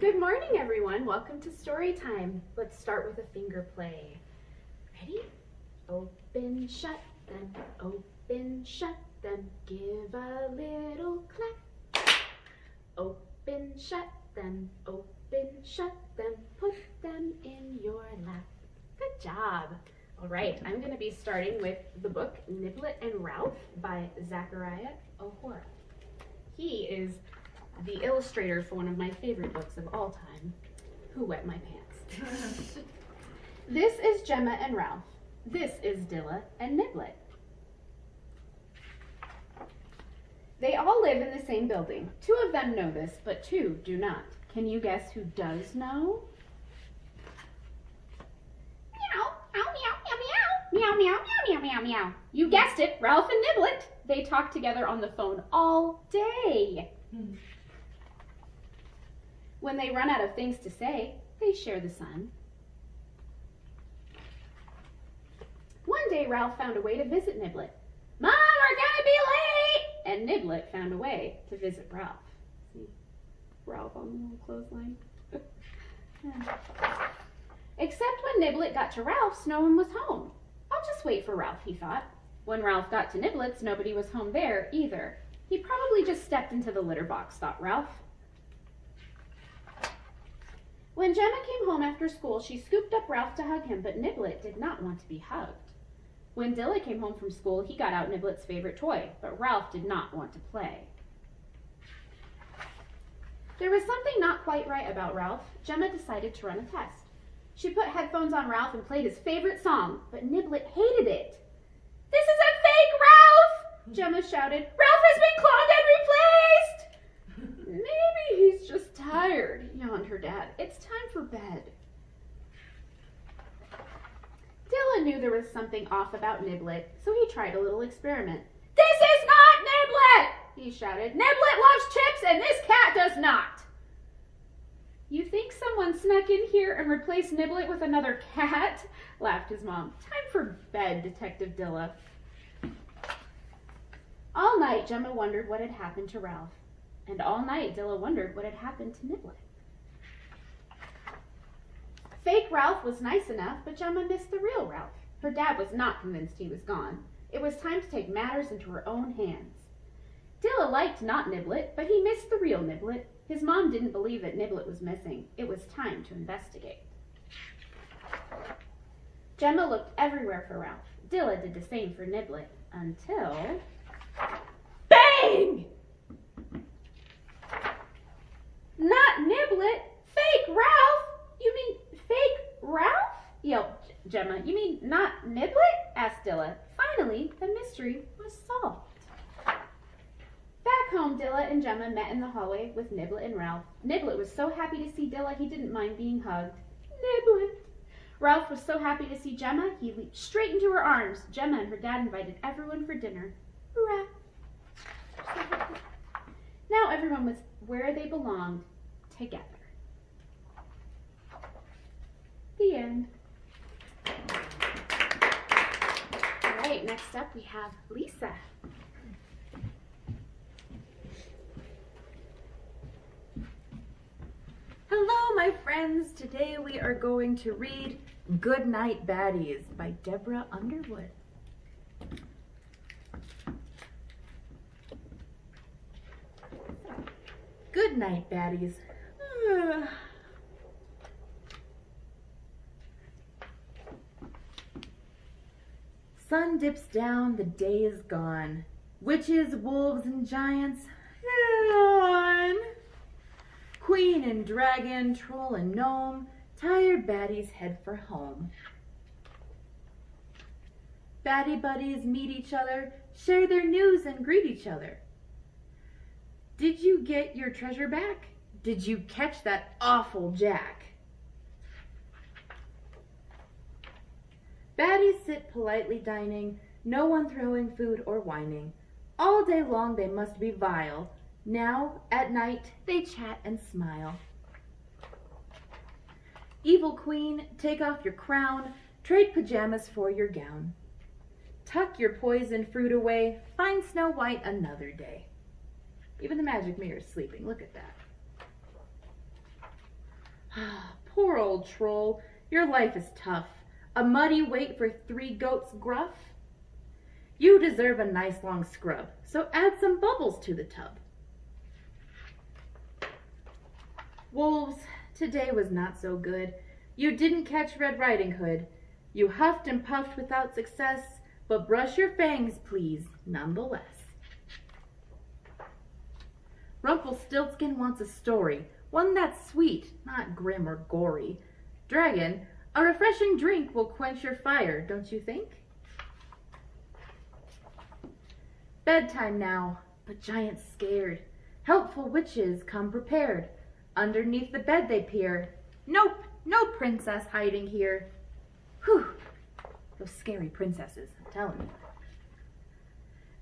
Good morning, everyone. Welcome to story time. Let's start with a finger play. Ready? Open, shut them, open, shut them, give a little clap. Open, shut them, put them in your lap. Good job. All right, I'm going to be starting with the book Niblet and Ralph by Zachariah O'Hora. He is the illustrator for one of my favorite books of all time, Who Wet My Pants. This is Gemma and Ralph. This is Dilla and Niblet. They all live in the same building. 2 of them know this, but 2 do not. Can you guess who does know? Meow, meow, meow, meow, meow, meow, meow, meow, meow, meow. You guessed it, Ralph and Niblet. They talk together on the phone all day. When they run out of things to say, they share the sun. One day, Ralph found a way to visit Niblet. Mom, we're gonna be late! And Niblet found a way to visit Ralph. See, Ralph on the little clothesline. Except when Niblet got to Ralph's, no one was home. I'll just wait for Ralph, he thought. When Ralph got to Niblet's, nobody was home there either. He probably just stepped into the litter box, thought Ralph. When Gemma came home after school, she scooped up Ralph to hug him, but Niblet did not want to be hugged. When Dilla came home from school, he got out Niblet's favorite toy, but Ralph did not want to play. There was something not quite right about Ralph. Gemma decided to run a test. She put headphones on Ralph and played his favorite song, but Niblet hated it. "This is a fake Ralph!" Gemma shouted. "Ralph has been cloned and replaced!" "Maybe he's just tired," yawned her dad. "It's time for bed." Dilla knew there was something off about Niblet, so he tried a little experiment. "This is not Niblet!" he shouted. "Niblet loves chips and this cat does not." "You think someone snuck in here and replaced Niblet with another cat?" laughed his mom. "Time for bed, Detective Dilla." All night, Gemma wondered what had happened to Ralph. And all night, Dilla wondered what had happened to Niblet. Fake Ralph was nice enough, but Gemma missed the real Ralph. Her dad was not convinced he was gone. It was time to take matters into her own hands. Dilla liked not Niblet, but he missed the real Niblet. His mom didn't believe that Niblet was missing. It was time to investigate. Gemma looked everywhere for Ralph. Dilla did the same for Niblet, until... Bang! "Not Niblet! Fake Ralph! You mean fake Ralph?" yelped Gemma. "You mean not Niblet?" asked Dilla. Finally, the mystery was solved. Back home, Dilla and Gemma met in the hallway with Niblet and Ralph. Niblet was so happy to see Dilla, he didn't mind being hugged. Niblet! Ralph was so happy to see Gemma, he leaped straight into her arms. Gemma and her dad invited everyone for dinner. Hurrah! Now everyone was where they belonged, together. The end. All right, next up we have Lisa. Hello, my friends. Today we are going to read Good Night Baddies by Deborah Underwood. Good night, baddies. Sun dips down, the day is gone. Witches, wolves, and giants, gone. Queen and dragon, troll and gnome, tired baddies head for home. Baddie buddies meet each other, share their news and greet each other. Did you get your treasure back? Did you catch that awful Jack? Baddies sit politely dining, no one throwing food or whining. All day long they must be vile. Now, at night, they chat and smile. Evil queen, take off your crown, trade pajamas for your gown. Tuck your poison fruit away, find Snow White another day. Even the magic mirror is sleeping, look at that. Poor old troll, your life is tough. A muddy wait for 3 goats gruff. You deserve a nice long scrub, so add some bubbles to the tub. Wolves, today was not so good. You didn't catch Red Riding Hood. You huffed and puffed without success, but brush your fangs, please, nonetheless. Rumpelstiltskin wants a story, one that's sweet, not grim or gory. Dragon, a refreshing drink will quench your fire, don't you think? Bedtime now, but Giant's scared. Helpful witches come prepared. Underneath the bed they peer. Nope, no princess hiding here. Whew, those scary princesses, I'm telling you.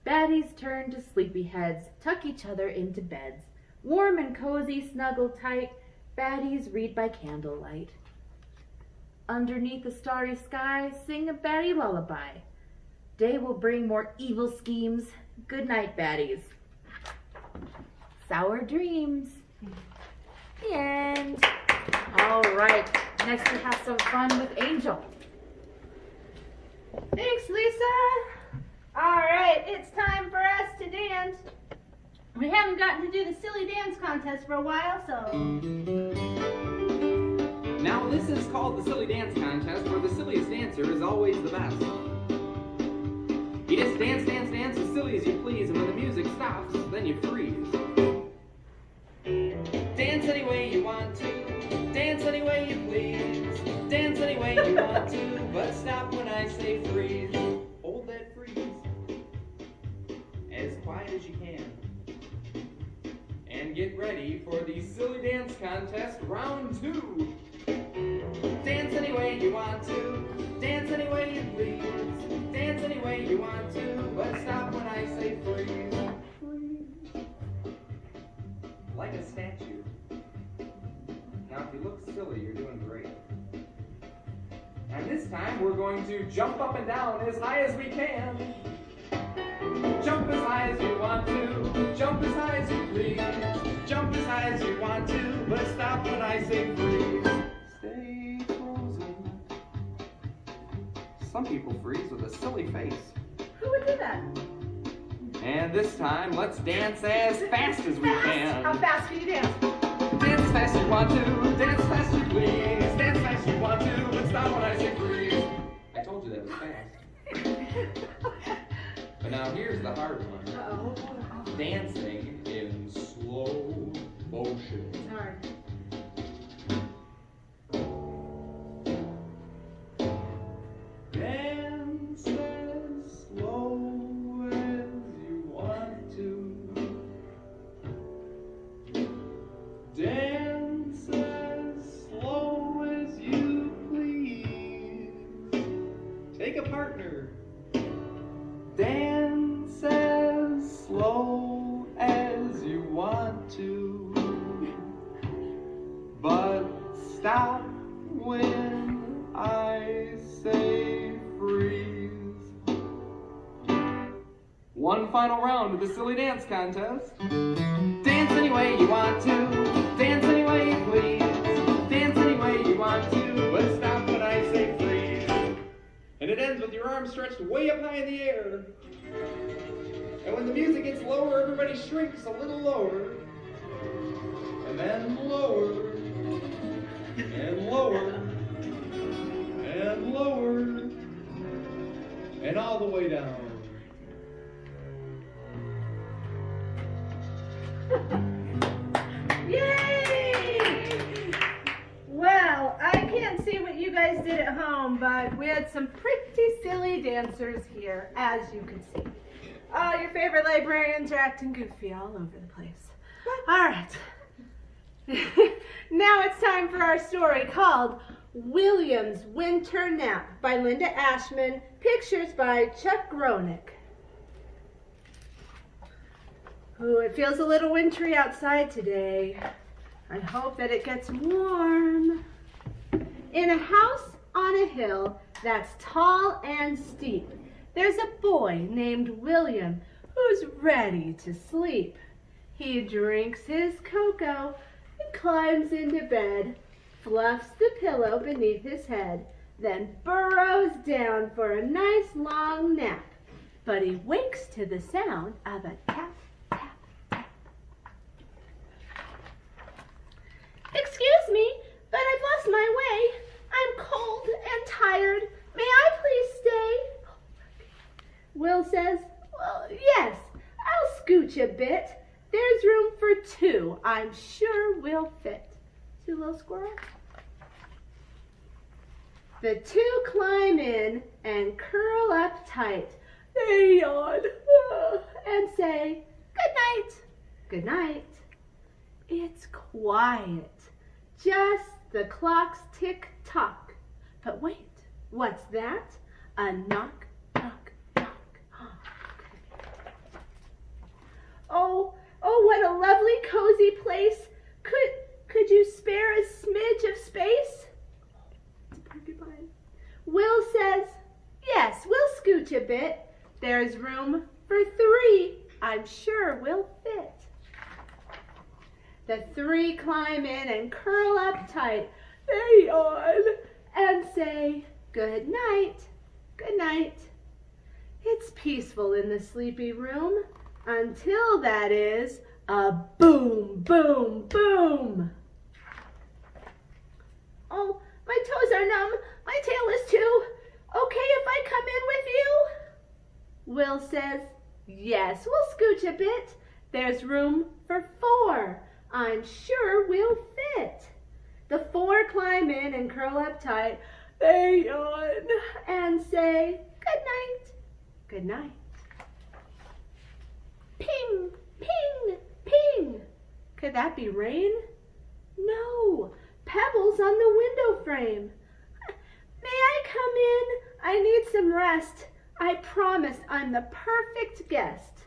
Baddies turn to sleepy heads, tuck each other into beds. Warm and cozy, snuggle tight, baddies read by candlelight. Underneath the starry sky, sing a baddie lullaby. Day will bring more evil schemes. Good night, baddies. Sour dreams. The end. All right, next we have some fun with Angel. Thanks, Lisa. All right, it's time for us to dance. We haven't gotten to do the silly dance contest for a while, so... Now this is called the Silly Dance Contest, where the silliest dancer is always the best. You just dance, dance, dance as silly as you please, and when the music stops, then you freeze. Dance any way you want to, dance any way you please, dance any way you want to, but stop when I say freeze. Hold that freeze as quiet as you can. And get ready for the Silly Dance Contest Round 2. Dance any way you want to, dance any way you please, dance any way you want to, but stop when I say freeze. Freeze. Like a statue. Now if you look silly, you're doing great. And this time we're going to jump up and down as high as we can. Jump as high as you want to, jump as high as you please, jump as high as you want to, but stop when I say freeze. Stay frozen. Some people freeze with a silly face. Who would do that? And this time, let's dance as fast as we can. How fast can you dance? Dance as fast as you want to, dance as fast as you please, dance as fast as you want to, but stop when I say freeze. I told you that was fast. But now here's the hard one. Uh-oh. Dancing in slow motion. It's hard. Dance as slow as you want to. Dance as slow as you please. Take a partner. Dance as slow as you want to, but stop when I say freeze. One final round of the Silly Dance Contest. Dance any way you want to, dance any way you please, dance any way you want to, but stop when I say freeze. And it ends with your arms stretched way up high in the air. And when the music gets lower, everybody shrinks a little lower. And then lower. And lower. And lower. And all the way down. Yay! Well, I can't see what you guys did at home, but we had some pretty silly dancers here, as you can see. Oh, your favorite librarians are acting goofy all over the place. All right. Now it's time for our story called William's Winter Nap by Linda Ashman, pictures by Chuck Gronick. Ooh, it feels a little wintry outside today. I hope that it gets warm. In a house on a hill that's tall and steep, there's a boy named William who's ready to sleep. He drinks his cocoa and climbs into bed, fluffs the pillow beneath his head, then burrows down for a nice long nap. But he wakes to the sound of a tap, tap, tap. Excuse me, but I've lost my way. I'm cold and tired. May I please stay? Will says, well, yes, I'll scooch a bit. There's room for two. I'm sure we'll fit. See, little squirrel? The two climb in and curl up tight. They yawn and say, good night, good night. It's quiet. Just the clock's tick-tock. But wait, what's that? A knock, knock, knock. Oh, what a lovely, cozy place. Could you spare a smidge of space? It's a porcupine. Will says, yes, we'll scooch a bit. There's room for three. I'm sure we'll fit. The three climb in and curl up tight. They yawn and say, good night, good night. It's peaceful in the sleepy room until that is a boom, boom, boom. Oh, my toes are numb. My tail is too. Okay if I come in with you? Will says, yes, we'll scooch a bit. There's room for four. I'm sure we'll fit. The four climb in and curl up tight. They yawn and say, good night, good night. Ping, ping, ping. Could that be rain? No, pebbles on the window frame. May I come in? I need some rest. I promise I'm the perfect guest.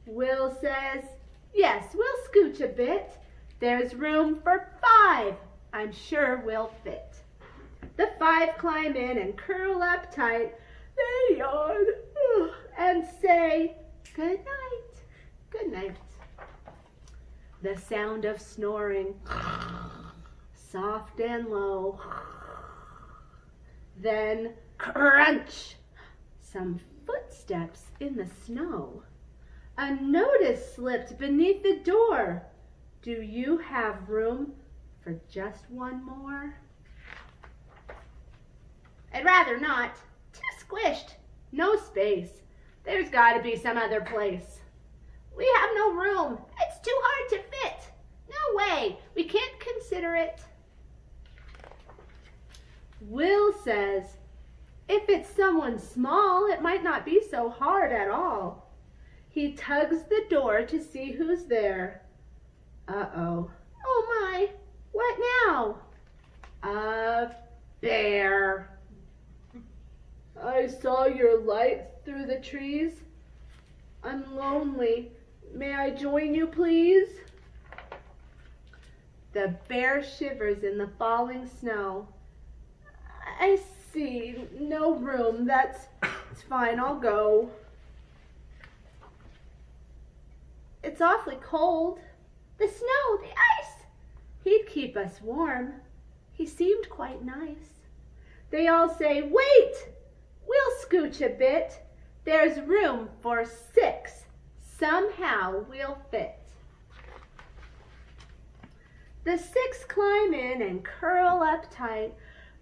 Will says, yes, we'll scooch a bit. There's room for five. I'm sure we'll fit. The five climb in and curl up tight. They yawn and say, good night, good night. The sound of snoring, soft and low. Then crunch, some footsteps in the snow. A notice slipped beneath the door. Do you have room for just one more? I'd rather not. Too squished. No space. There's got to be some other place. We have no room. It's too hard to fit. No way. We can't consider it. Will says, if it's someone small, it might not be so hard at all. He tugs the door to see who's there. Uh-oh. Oh my, what now? A bear. I saw your light through the trees. I'm lonely. May I join you, please? The bear shivers in the falling snow. I see. No room. That's fine. I'll go. It's awfully cold. The snow, the ice. He'd keep us warm. He seemed quite nice. They all say, wait! We'll scooch a bit. There's room for six. Somehow we'll fit. The six climb in and curl up tight.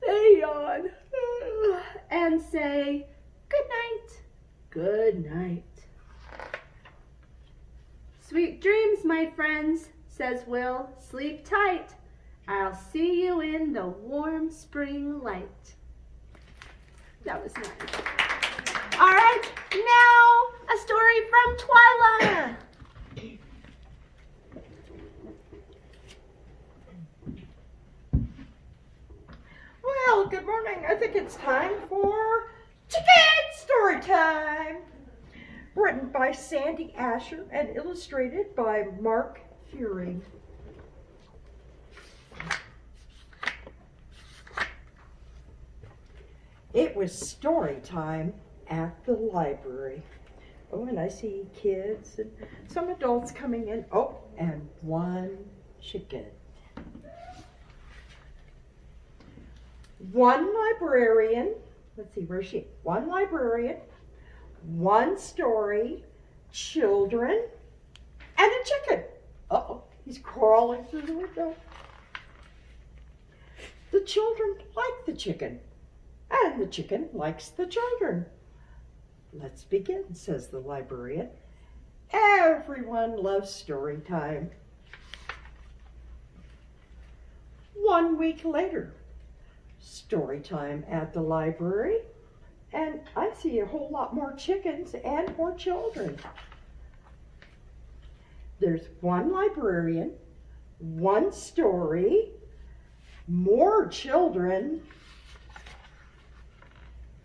They yawn and say, good night, good night. Sweet dreams, my friends, says Will. Sleep tight. I'll see you in the warm spring light. That was nice. All right, now a story from Twilight. Well, good morning. I think it's time for Chicken Storytime. Written by Sandy Asher and illustrated by Mark Fury. It was story time at the library. Oh, and I see kids and some adults coming in. Oh, and one chicken. one librarian. Let's see, where's she? One librarian, one story, children, and a chicken. Uh-oh, he's crawling through the window. The children like the chicken, and the chicken likes the children. Let's begin, says the librarian. Everyone loves story time. 1 week later, story time at the library, and I see a whole lot more chickens and more children. There's one librarian, one story, more children,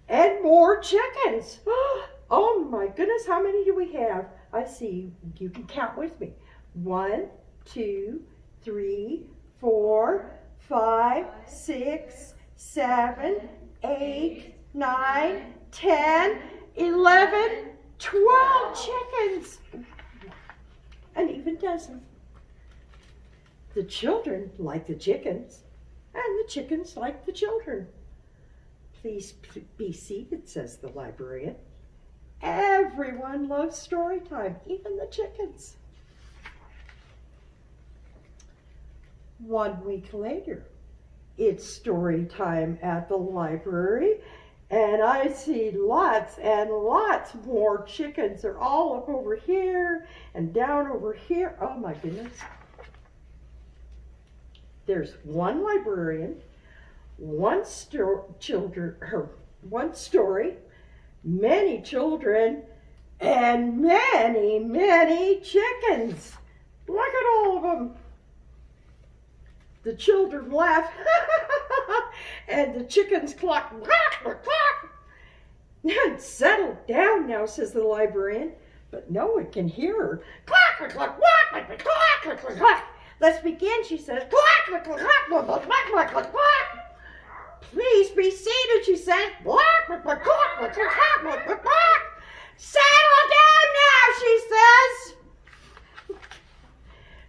and more chickens. Oh my goodness, how many do we have? I see, you can count with me. 1, 2, 3, 4, 5, 6, 7, 8, 9, 10, 11, 12 chickens. An even dozen. The children like the chickens, and the chickens like the children. Please be seated, says the librarian. Everyone loves story time, even the chickens. 1 week later, it's story time at the library, and I see lots and lots more chickens. They're all up over here and down over here. Oh my goodness. There's one librarian, one story, many children, and many, many chickens. Look at all of them. The children laugh, and the chickens cluck, cluck, cluck, cluck. Settle down now, says the librarian, but no one can hear her. Cluck, cluck, cluck, cluck, cluck, cluck, cluck. Let's begin, she says. Cluck, cluck, cluck, cluck, cluck, cluck, cluck, cluck. Please be seated, she says. Cluck, cluck, cluck, cluck, cluck, cluck, cluck, cluck. Settle down now, she says.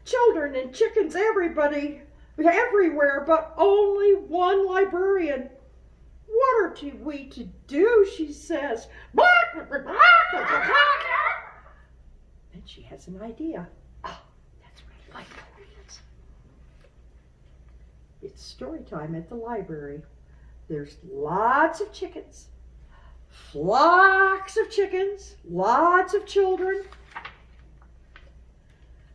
Children and chickens, everybody. Everywhere, but only one librarian. What are we to do, she says. Then she has an idea. Oh, that's what librarians. It's story time at the library. There's lots of chickens, flocks of chickens, lots of children,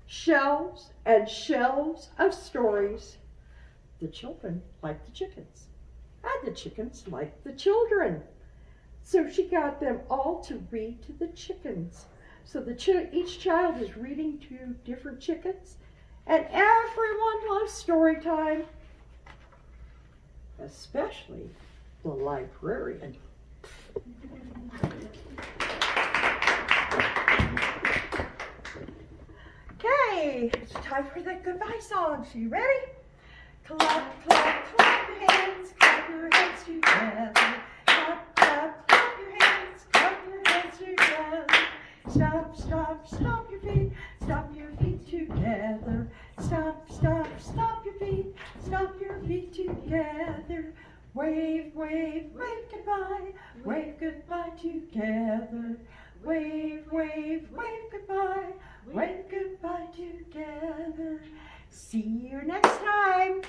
shelves and shelves of stories. The children like the chickens, and the chickens like the children. So she got them all to read to the chickens. So each child is reading to different chickens, and everyone loves story time, especially the librarian. Okay, it's time for the goodbye song. So you ready? Clap, clap, clap your hands, clap your hands together. Clap, clap, clap your hands, clap your hands together. Stomp, stomp, stomp your feet together. Stomp, stomp, stomp your feet together. Wave, wave, wave goodbye together. Wave, wave, wave goodbye together. See you next time.